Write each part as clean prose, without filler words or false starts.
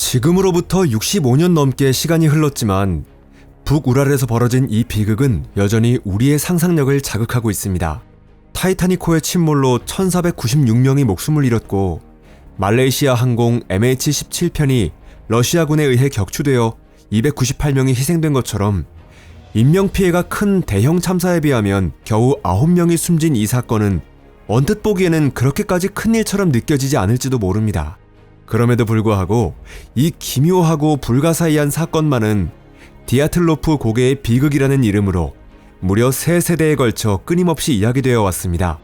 지금으로부터 65년 넘게 시간이 흘렀지만 북우랄에서 벌어진 이 비극은 여전히 우리의 상상력을 자극하고 있습니다. 타이타닉호의 침몰로 1496명이 목숨을 잃었고 말레이시아 항공 MH17편이 러시아군에 의해 격추되어 298명이 희생된 것처럼 인명피해가 큰 대형 참사에 비하면 겨우 9명이 숨진 이 사건은 언뜻 보기에는 그렇게까지 큰 일처럼 느껴지지 않을지도 모릅니다. 그럼에도 불구하고 이 기묘하고 불가사의한 사건만은 디아틀로프 고개의 비극이라는 이름으로 무려 3세대에 걸쳐 끊임없이 이야기되어 왔습니다.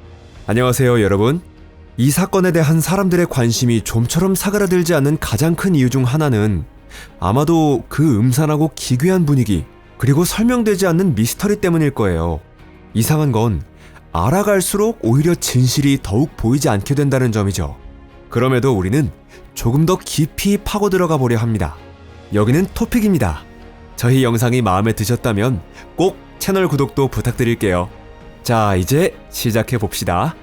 안녕하세요 여러분. 이 사건에 대한 사람들의 관심이 좀처럼 사그라들지 않는 가장 큰 이유 중 하나는 아마도 그 음산하고 기괴한 분위기 그리고 설명되지 않는 미스터리 때문일 거예요. 이상한 건 알아갈수록 오히려 진실이 더욱 보이지 않게 된다는 점이죠. 그럼에도 우리는 조금 더 깊이 파고 들어가 보려 합니다. 여기는 토픽입니다. 저희 영상이 마음에 드셨다면 꼭 채널 구독도 부탁드릴게요. 자, 이제 시작해 봅시다.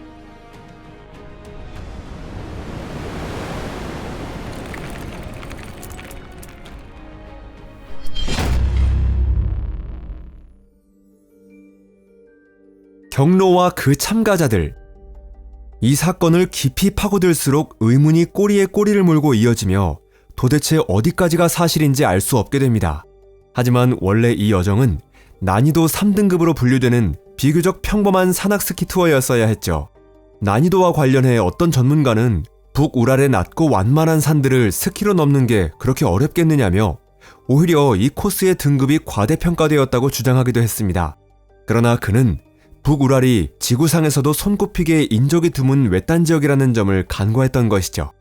경로와 그 참가자들. 이 사건을 깊이 파고들수록 의문이 꼬리에 꼬리를 물고 이어지며 도대체 어디까지가 사실인지 알 수 없게 됩니다. 하지만 원래 이 여정은 난이도 3등급으로 분류되는 비교적 평범한 산악스키 투어였어야 했죠. 난이도와 관련해 어떤 전문가는 북우랄의 낮고 완만한 산들을 스키로 넘는 게 그렇게 어렵겠느냐며 오히려 이 코스의 등급이 과대평가되었다고 주장하기도 했습니다. 그러나 그는 북우랄이 지구상에서도 손꼽히게 인적이 드문 외딴 지역이라는 점을 간과했던 것이죠.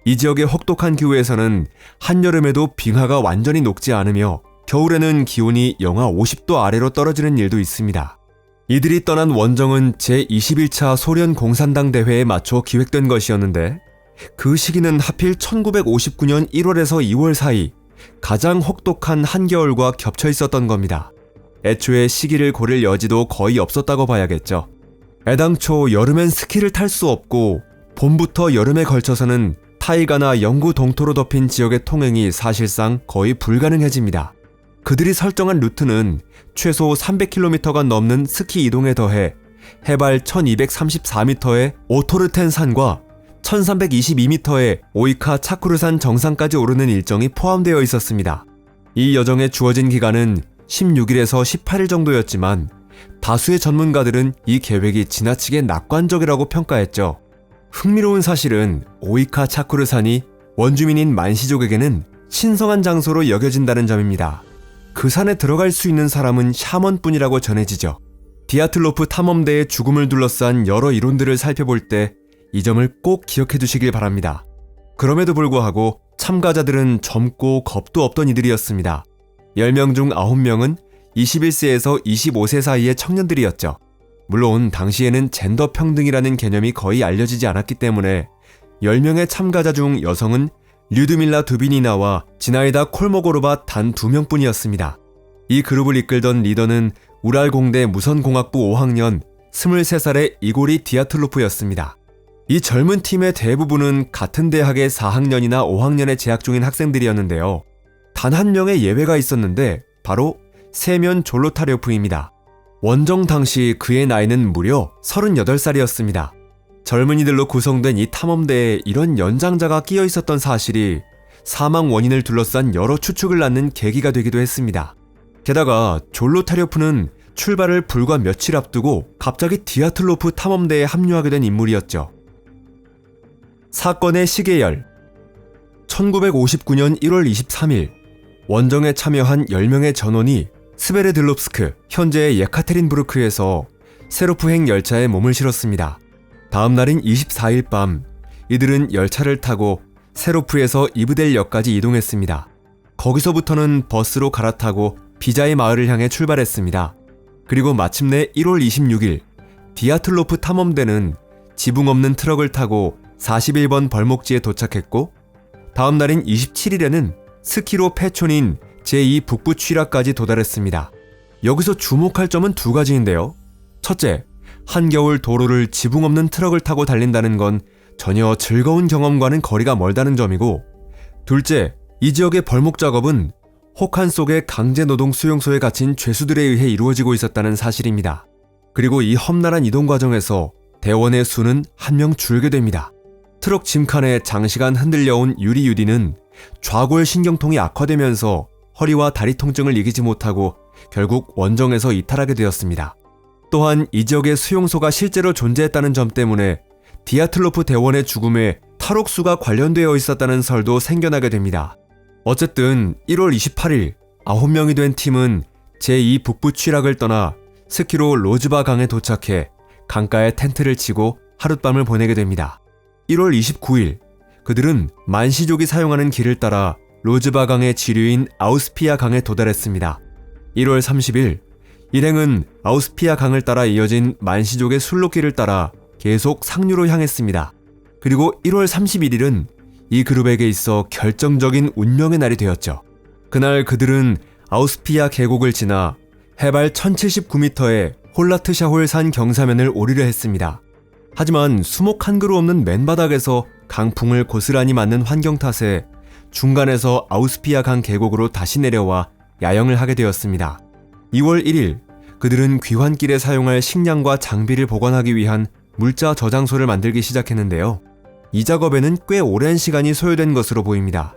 이 지역의 혹독한 기후에서는 한여름에도 빙하가 완전히 녹지 않으며 겨울에는 기온이 영하 50도 아래로 떨어지는 일도 있습니다. 이들이 떠난 원정은 제21차 소련 공산당 대회에 맞춰 기획된 것이었는데 그 시기는 하필 1959년 1월에서 2월 사이 가장 혹독한 한겨울과 겹쳐 있었던 겁니다. 애초에 시기를 고릴 여지도 거의 없었다고 봐야겠죠. 애당초 여름엔 스키를 탈 수 없고 봄부터 여름에 걸쳐서는 타이가나 영구 동토로 덮인 지역의 통행이 사실상 거의 불가능해집니다. 그들이 설정한 루트는 최소 300km가 넘는 스키 이동에 더해 해발 1234m의 오토르텐 산과 1322m의 오이카 차쿠르산 정상까지 오르는 일정이 포함되어 있었습니다. 이 여정에 주어진 기간은 16일에서 18일 정도였지만 다수의 전문가들은 이 계획이 지나치게 낙관적이라고 평가했죠. 흥미로운 사실은 오이카 차쿠르산이 원주민인 만시족에게는 신성한 장소로 여겨진다는 점입니다. 그 산에 들어갈 수 있는 사람은 샤먼뿐이라고 전해지죠. 디아틀로프 탐험대의 죽음을 둘러싼 여러 이론들을 살펴볼 때 이 점을 꼭 기억해 두시길 바랍니다. 그럼에도 불구하고 참가자들은 젊고 겁도 없던 이들이었습니다. 10명 중 9명은 21세에서 25세 사이의 청년들이었죠. 물론 당시에는 젠더 평등이라는 개념이 거의 알려지지 않았기 때문에 10명의 참가자 중 여성은 류드밀라 두비니나와 지나이다 콜모고르바 단 2명뿐이었습니다. 이 그룹을 이끌던 리더는 우랄공대 무선공학부 5학년 23살의 이고리 디아틀로프였습니다. 이 젊은 팀의 대부분은 같은 대학의 4학년이나 5학년에 재학 중인 학생들이었는데요. 단 한 명의 예외가 있었는데 바로 세면 졸로타료프입니다. 원정 당시 그의 나이는 무려 38살이었습니다. 젊은이들로 구성된 이 탐험대에 이런 연장자가 끼어 있었던 사실이 사망 원인을 둘러싼 여러 추측을 낳는 계기가 되기도 했습니다. 게다가 졸로타료프는 출발을 불과 며칠 앞두고 갑자기 디아틀로프 탐험대에 합류하게 된 인물이었죠. 사건의 시계열. 1959년 1월 23일 원정에 참여한 10명의 전원이 스베레들롭스크, 현재의 예카테린부르크에서 세로프행 열차에 몸을 실었습니다. 다음 날인 24일 밤, 이들은 열차를 타고 세로프에서 이브델역까지 이동했습니다. 거기서부터는 버스로 갈아타고 비자의 마을을 향해 출발했습니다. 그리고 마침내 1월 26일, 디아틀로프 탐험대는 지붕 없는 트럭을 타고 41번 벌목지에 도착했고 다음 날인 27일에는 스키로 패촌인 제2 북부 취라까지 도달했습니다. 여기서 주목할 점은 두 가지인데요. 첫째, 한겨울 도로를 지붕 없는 트럭을 타고 달린다는 건 전혀 즐거운 경험과는 거리가 멀다는 점이고, 둘째, 이 지역의 벌목 작업은 혹한 속의 강제노동 수용소에 갇힌 죄수들에 의해 이루어지고 있었다는 사실입니다. 그리고 이 험난한 이동 과정에서 대원의 수는 한 명 줄게 됩니다. 트럭 짐칸에 장시간 흔들려온 유리 유디는 좌골 신경통이 악화되면서 허리와 다리 통증을 이기지 못하고 결국 원정에서 이탈하게 되었습니다. 또한 이 지역에 수용소가 실제로 존재했다는 점 때문에 디아틀로프 대원의 죽음에 탈옥수가 관련되어 있었다는 설도 생겨나게 됩니다. 어쨌든 1월 28일 9명이 된 팀은 제2 북부 취락을 떠나 스키로 로즈바 강에 도착해 강가에 텐트를 치고 하룻밤을 보내게 됩니다. 1월 29일 그들은 만시족이 사용하는 길을 따라 로즈바 강의 지류인 아우스피아 강에 도달했습니다. 1월 30일 일행은 아우스피아 강을 따라 이어진 만시족의 술로길을 따라 계속 상류로 향했습니다. 그리고 1월 31일은 이 그룹에게 있어 결정적인 운명의 날이 되었죠. 그날 그들은 아우스피아 계곡을 지나 해발 1079m의 홀라트샤홀 산 경사면을 오르려 했습니다. 하지만 수목 한 그루 없는 맨바닥에서 강풍을 고스란히 맞는 환경 탓에 중간에서 아우스피아 강 계곡으로 다시 내려와 야영을 하게 되었습니다. 2월 1일 그들은 귀환길에 사용할 식량과 장비를 보관하기 위한 물자 저장소를 만들기 시작했는데요. 이 작업에는 꽤 오랜 시간이 소요된 것으로 보입니다.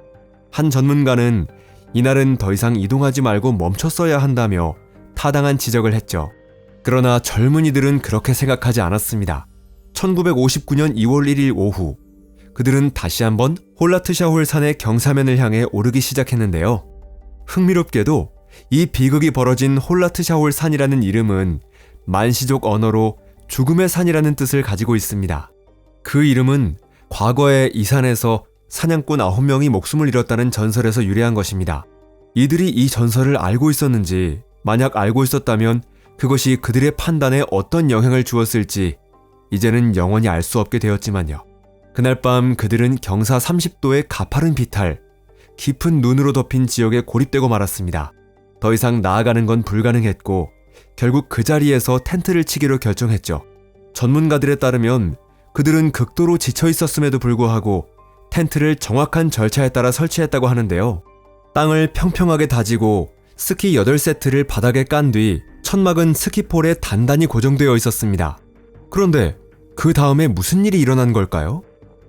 한 전문가는 이날은 더 이상 이동하지 말고 멈췄어야 한다며 타당한 지적을 했죠. 그러나 젊은이들은 그렇게 생각하지 않았습니다. 1959년 2월 1일 오후 그들은 다시 한번 홀라트샤홀 산의 경사면을 향해 오르기 시작했는데요. 흥미롭게도 이 비극이 벌어진 홀라트샤홀 산이라는 이름은 만시족 언어로 죽음의 산이라는 뜻을 가지고 있습니다. 그 이름은 과거에 이 산에서 사냥꾼 9명이 목숨을 잃었다는 전설에서 유래한 것입니다. 이들이 이 전설을 알고 있었는지, 만약 알고 있었다면 그것이 그들의 판단에 어떤 영향을 주었을지 이제는 영원히 알 수 없게 되었지만요. 그날 밤 그들은 경사 30도의 가파른 비탈, 깊은 눈으로 덮인 지역에 고립되고 말았습니다. 더 이상 나아가는 건 불가능했고 결국 그 자리에서 텐트를 치기로 결정했죠. 전문가들에 따르면 그들은 극도로 지쳐 있었음에도 불구하고 텐트를 정확한 절차에 따라 설치했다고 하는데요. 땅을 평평하게 다지고 스키 8세트를 바닥에 깐 뒤 천막은 스키폴에 단단히 고정되어 있었습니다. 그런데 그 다음에 무슨 일이 일어난 걸까요?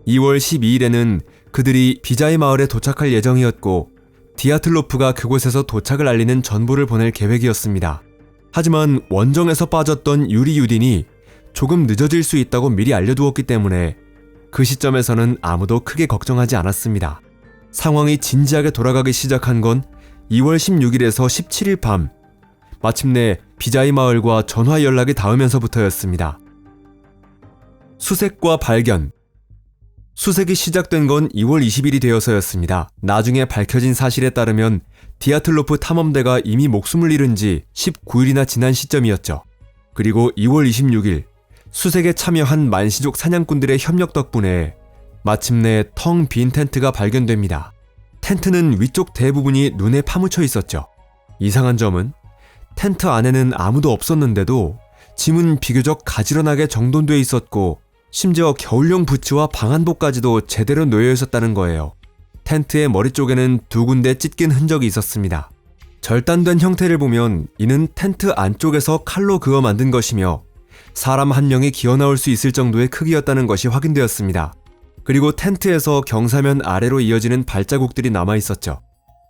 2월 12일에는 그들이 비자이 마을에 도착할 예정이었고 디아틀로프가 그곳에서 도착을 알리는 전보를 보낼 계획이었습니다. 하지만 원정에서 빠졌던 유리 유딘이 조금 늦어질 수 있다고 미리 알려두었기 때문에 그 시점에서는 아무도 크게 걱정하지 않았습니다. 상황이 진지하게 돌아가기 시작한 건 2월 16일에서 17일 밤, 마침내 비자이 마을과 전화 연락이 닿으면서부터였습니다. 수색과 발견. 수색이 시작된 건 2월 20일이 되어서였습니다. 나중에 밝혀진 사실에 따르면 디아틀로프 탐험대가 이미 목숨을 잃은 지 19일이나 지난 시점이었죠. 그리고 2월 26일 수색에 참여한 만시족 사냥꾼들의 협력 덕분에 마침내 텅 빈 텐트가 발견됩니다. 텐트는 위쪽 대부분이 눈에 파묻혀 있었죠. 이상한 점은 텐트 안에는 아무도 없었는데도 짐은 비교적 가지런하게 정돈돼 있었고 심지어 겨울용 부츠와 방한복까지도 제대로 놓여 있었다는 거예요. 텐트의 머리 쪽에는 2군데 찢긴 흔적이 있었습니다. 절단된 형태를 보면 이는 텐트 안쪽에서 칼로 그어 만든 것이며 사람 한 명이 기어나올 수 있을 정도의 크기였다는 것이 확인되었습니다. 그리고 텐트에서 경사면 아래로 이어지는 발자국들이 남아 있었죠.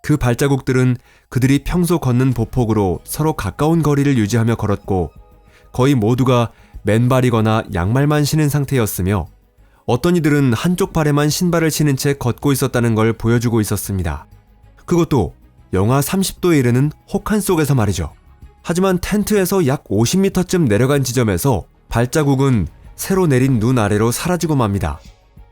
그 발자국들은 그들이 평소 걷는 보폭으로 서로 가까운 거리를 유지하며 걸었고 거의 모두가 맨발이거나 양말만 신은 상태였으며 어떤 이들은 한쪽 발에만 신발을 신은 채 걷고 있었다는 걸 보여주고 있었습니다. 그것도 영하 30도에 이르는 혹한 속에서 말이죠. 하지만 텐트에서 약 50m쯤 내려간 지점에서 발자국은 새로 내린 눈 아래로 사라지고 맙니다.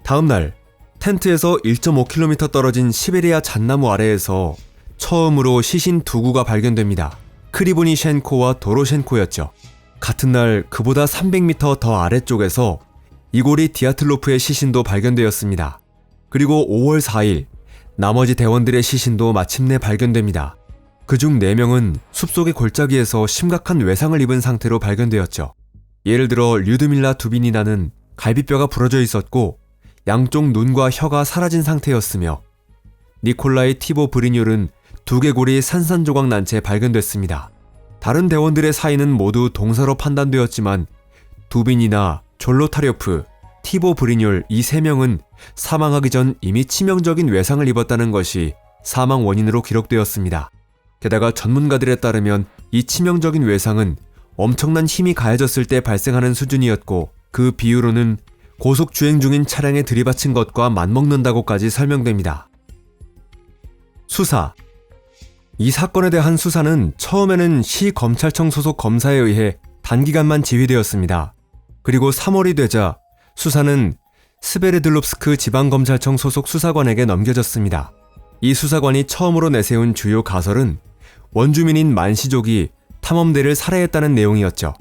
다음날 텐트에서 1.5km 떨어진 시베리아 잣나무 아래에서 처음으로 시신 2구가 발견됩니다. 크리보니셴코와 도로셴코였죠. 같은 날 그보다 300m 더 아래쪽에서 이고리 디아틀로프의 시신도 발견되었습니다. 그리고 5월 4일 나머지 대원들의 시신도 마침내 발견됩니다. 그중 4명은 숲속의 골짜기에서 심각한 외상을 입은 상태로 발견되었죠. 예를 들어 류드밀라 두비니나는 갈비뼈가 부러져 있었고 양쪽 눈과 혀가 사라진 상태였으며 니콜라이 티보 브리뇰은 두개골이 산산조각 난 채 발견됐습니다. 다른 대원들의 사인은 모두 동사로 판단되었지만 두빈이나 졸로타료프, 티보 브리뇰 이 3명은 사망하기 전 이미 치명적인 외상을 입었다는 것이 사망 원인으로 기록되었습니다. 게다가 전문가들에 따르면 이 치명적인 외상은 엄청난 힘이 가해졌을 때 발생하는 수준이었고 그 비유로는 고속 주행 중인 차량에 들이받친 것과 맞먹는다고까지 설명됩니다. 수사. 이 사건에 대한 수사는 처음에는 시검찰청 소속 검사에 의해 단기간만 지휘되었습니다. 그리고 3월이 되자 수사는 스베르들롭스크 지방검찰청 소속 수사관에게 넘겨졌습니다. 이 수사관이 처음으로 내세운 주요 가설은 원주민인 만시족이 탐험대를 살해했다는 내용이었죠.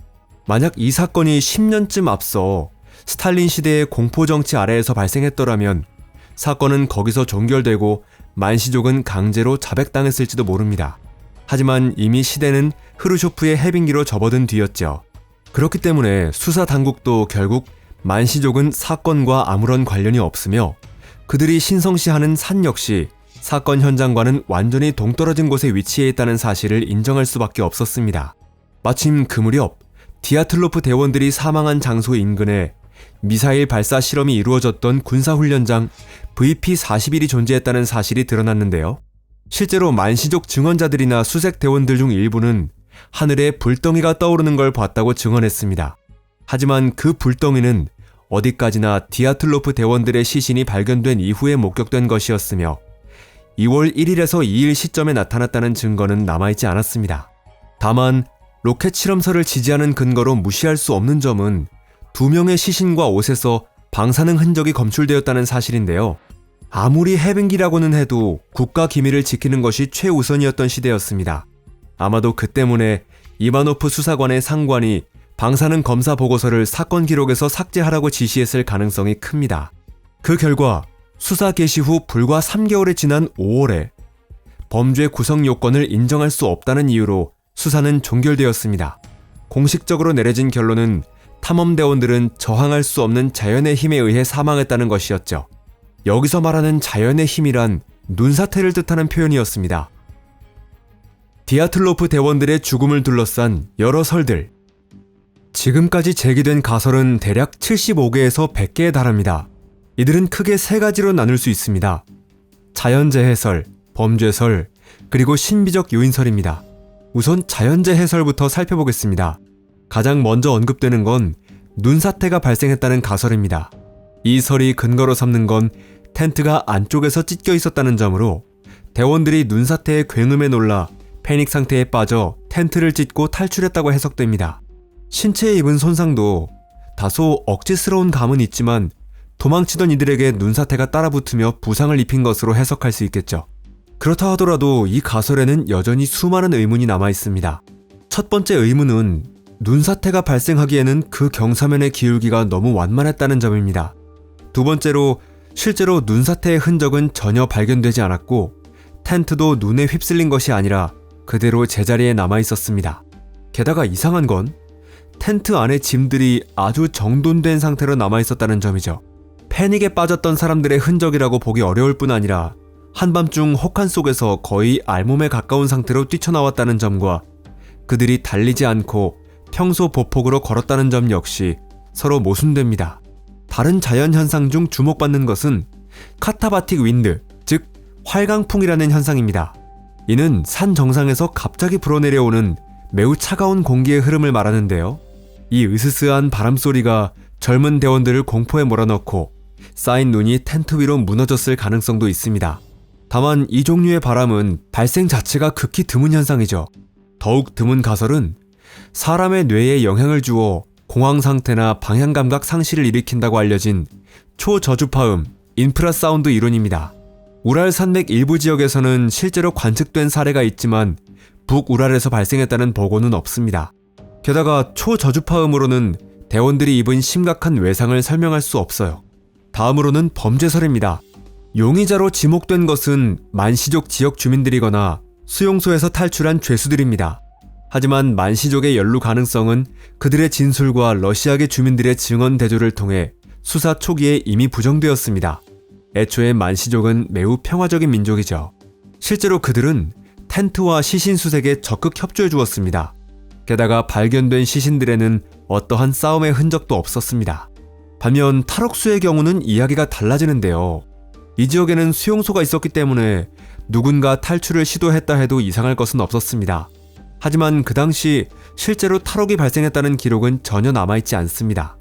만약 이 사건이 10년쯤 앞서 스탈린 시대의 공포정치 아래에서 발생했더라면 사건은 거기서 종결되고 만시족은 강제로 자백당했을지도 모릅니다. 하지만 이미 시대는 흐르쇼프의 해빙기로 접어든 뒤였죠. 그렇기 때문에 수사 당국도 결국 만시족은 사건과 아무런 관련이 없으며 그들이 신성시하는 산 역시 사건 현장과는 완전히 동떨어진 곳에 위치해 있다는 사실을 인정할 수밖에 없었습니다. 마침 그 무렵 디아틀로프 대원들이 사망한 장소 인근에 미사일 발사 실험이 이루어졌던 군사훈련장 VP-41이 존재했다는 사실이 드러났는데요. 실제로 만시족 증언자들이나 수색 대원들 중 일부는 하늘에 불덩이가 떠오르는 걸 봤다고 증언했습니다. 하지만 그 불덩이는 어디까지나 디아틀로프 대원들의 시신이 발견된 이후에 목격된 것이었으며 2월 1일에서 2일 시점에 나타났다는 증거는 남아있지 않았습니다. 다만 로켓 실험설을 지지하는 근거로 무시할 수 없는 점은 2명의 시신과 옷에서 방사능 흔적이 검출되었다는 사실인데요. 아무리 해빙기라고는 해도 국가 기밀을 지키는 것이 최우선이었던 시대였습니다. 아마도 그 때문에 이바노프 수사관의 상관이 방사능 검사 보고서를 사건 기록에서 삭제하라고 지시했을 가능성이 큽니다. 그 결과 수사 개시 후 불과 3개월이 지난 5월에 범죄 구성 요건을 인정할 수 없다는 이유로 수사는 종결되었습니다. 공식적으로 내려진 결론은 탐험대원들은 저항할 수 없는 자연의 힘에 의해 사망했다는 것이었죠. 여기서 말하는 자연의 힘이란 눈사태를 뜻하는 표현이었습니다. 디아틀로프 대원들의 죽음을 둘러싼 여러 설들. 지금까지 제기된 가설은 대략 75개에서 100개에 달합니다. 이들은 크게 3가지로 나눌 수 있습니다. 자연재해설, 범죄설, 그리고 신비적 요인설입니다. 우선 자연재해설부터 살펴보겠습니다. 가장 먼저 언급되는 건 눈사태가 발생했다는 가설입니다. 이 설이 근거로 삼는 건 텐트가 안쪽에서 찢겨 있었다는 점으로 대원들이 눈사태의 굉음에 놀라 패닉 상태에 빠져 텐트를 찢고 탈출했다고 해석됩니다. 신체에 입은 손상도 다소 억지스러운 감은 있지만 도망치던 이들에게 눈사태가 따라붙으며 부상을 입힌 것으로 해석할 수 있겠죠. 그렇다 하더라도 이 가설에는 여전히 수많은 의문이 남아 있습니다. 첫 번째 의문은 눈사태가 발생하기에는 그 경사면의 기울기가 너무 완만했다는 점입니다. 두 번째로 실제로 눈사태의 흔적은 전혀 발견되지 않았고 텐트도 눈에 휩쓸린 것이 아니라 그대로 제자리에 남아 있었습니다. 게다가 이상한 건 텐트 안에 짐들이 아주 정돈된 상태로 남아 있었다는 점이죠. 패닉에 빠졌던 사람들의 흔적이라고 보기 어려울 뿐 아니라 한밤중 혹한 속에서 거의 알몸에 가까운 상태로 뛰쳐나왔다는 점과 그들이 달리지 않고 평소 보폭으로 걸었다는 점 역시 서로 모순됩니다. 다른 자연현상 중 주목받는 것은 카타바틱 윈드, 즉 활강풍이라는 현상입니다. 이는 산 정상에서 갑자기 불어내려오는 매우 차가운 공기의 흐름을 말하는데요. 이 으스스한 바람소리가 젊은 대원들을 공포에 몰아넣고 쌓인 눈이 텐트 위로 무너졌을 가능성도 있습니다. 다만 이 종류의 바람은 발생 자체가 극히 드문 현상이죠. 더욱 드문 가설은 사람의 뇌에 영향을 주어 공황 상태나 방향 감각 상실을 일으킨다고 알려진 초저주파음, 인프라사운드 이론입니다. 우랄 산맥 일부 지역에서는 실제로 관측된 사례가 있지만 북우랄에서 발생했다는 보고는 없습니다. 게다가 초저주파음으로는 대원들이 입은 심각한 외상을 설명할 수 없어요. 다음으로는 범죄설입니다. 용의자로 지목된 것은 만시족 지역 주민들이거나 수용소에서 탈출한 죄수들입니다. 하지만 만시족의 연루 가능성은 그들의 진술과 러시아계 주민들의 증언 대조를 통해 수사 초기에 이미 부정되었습니다. 애초에 만시족은 매우 평화적인 민족이죠. 실제로 그들은 텐트와 시신 수색에 적극 협조해 주었습니다. 게다가 발견된 시신들에는 어떠한 싸움의 흔적도 없었습니다. 반면 탈옥수의 경우는 이야기가 달라지는데요. 이 지역에는 수용소가 있었기 때문에 누군가 탈출을 시도했다 해도 이상할 것은 없었습니다. 하지만 그 당시 실제로 탈옥이 발생했다는 기록은 전혀 남아있지 않습니다.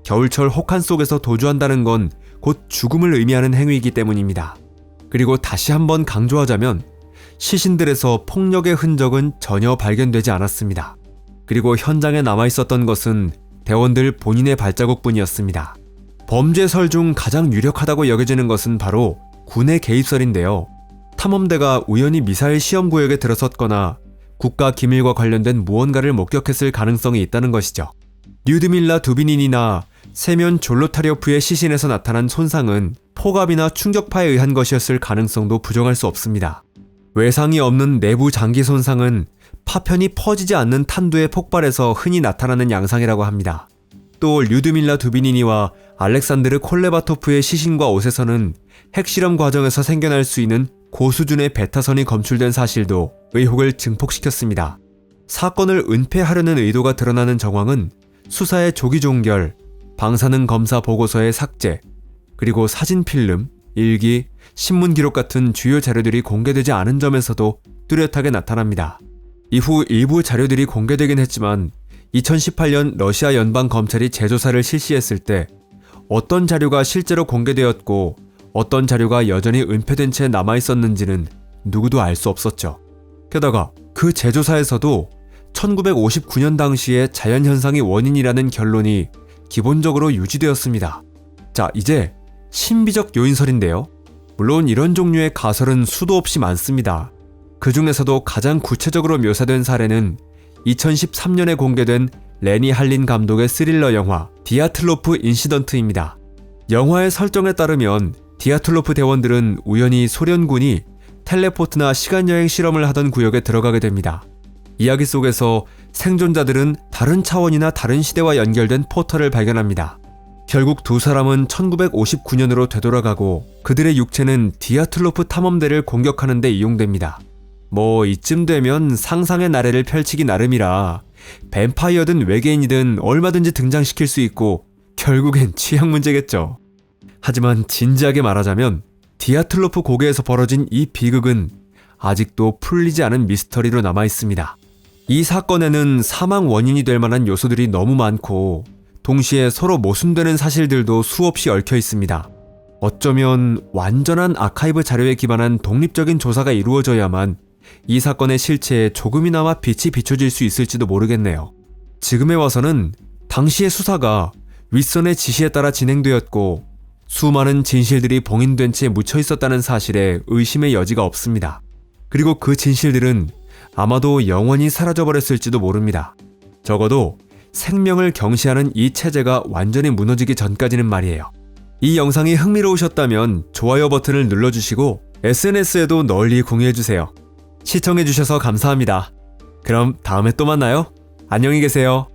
겨울철 혹한 속에서 도주한다는 건 곧 죽음을 의미하는 행위이기 때문입니다. 그리고 다시 한번 강조하자면 시신들에서 폭력의 흔적은 전혀 발견되지 않았습니다. 그리고 현장에 남아있었던 것은 대원들 본인의 발자국뿐이었습니다. 범죄설 중 가장 유력하다고 여겨지는 것은 바로 군의 개입설인데요. 탐험대가 우연히 미사일 시험 구역에 들어섰거나 국가 기밀과 관련된 무언가를 목격했을 가능성이 있다는 것이죠. 류드밀라 두비닌이나 세면 졸로타리오프의 시신에서 나타난 손상은 폭압이나 충격파에 의한 것이었을 가능성도 부정할 수 없습니다. 외상이 없는 내부 장기 손상은 파편이 퍼지지 않는 탄두의 폭발에서 흔히 나타나는 양상이라고 합니다. 또 류드밀라 두비니니와 알렉산드르 콜레바토프의 시신과 옷에서는 핵실험 과정에서 생겨날 수 있는 고수준의 베타선이 검출된 사실도 의혹을 증폭시켰습니다. 사건을 은폐하려는 의도가 드러나는 정황은 수사의 조기 종결, 방사능 검사 보고서의 삭제, 그리고 사진 필름, 일기, 신문 기록 같은 주요 자료들이 공개되지 않은 점에서도 뚜렷하게 나타납니다. 이후 일부 자료들이 공개되긴 했지만 2018년 러시아 연방검찰이 재조사를 실시했을 때 어떤 자료가 실제로 공개되었고 어떤 자료가 여전히 은폐된 채 남아있었는지는 누구도 알 수 없었죠. 게다가 그 재조사에서도 1959년 당시의 자연현상이 원인이라는 결론이 기본적으로 유지되었습니다. 자, 이제 신비적 요인설인데요. 물론 이런 종류의 가설은 수도 없이 많습니다. 그 중에서도 가장 구체적으로 묘사된 사례는 2013년에 공개된 레니 할린 감독의 스릴러 영화 디아틀로프 인시던트입니다. 영화의 설정에 따르면 디아틀로프 대원들은 우연히 소련군이 텔레포트나 시간여행 실험을 하던 구역에 들어가게 됩니다. 이야기 속에서 생존자들은 다른 차원이나 다른 시대와 연결된 포털을 발견합니다. 결국 두 사람은 1959년으로 되돌아가고 그들의 육체는 디아틀로프 탐험대를 공격하는 데 이용됩니다. 이쯤 되면 상상의 나래를 펼치기 나름이라 뱀파이어든 외계인이든 얼마든지 등장시킬 수 있고 결국엔 취향 문제겠죠. 하지만 진지하게 말하자면 디아틀로프 고개에서 벌어진 이 비극은 아직도 풀리지 않은 미스터리로 남아있습니다. 이 사건에는 사망 원인이 될 만한 요소들이 너무 많고 동시에 서로 모순되는 사실들도 수없이 얽혀 있습니다. 어쩌면 완전한 아카이브 자료에 기반한 독립적인 조사가 이루어져야만 이 사건의 실체에 조금이나마 빛이 비춰질 수 있을지도 모르겠네요. 지금에 와서는 당시의 수사가 윗선의 지시에 따라 진행되었고 수많은 진실들이 봉인된 채 묻혀 있었다는 사실에 의심의 여지가 없습니다. 그리고 그 진실들은 아마도 영원히 사라져버렸을지도 모릅니다. 적어도 생명을 경시하는 이 체제가 완전히 무너지기 전까지는 말이에요. 이 영상이 흥미로우셨다면 좋아요 버튼을 눌러주시고 SNS에도 널리 공유해주세요. 시청해주셔서 감사합니다. 그럼 다음에 또 만나요. 안녕히 계세요.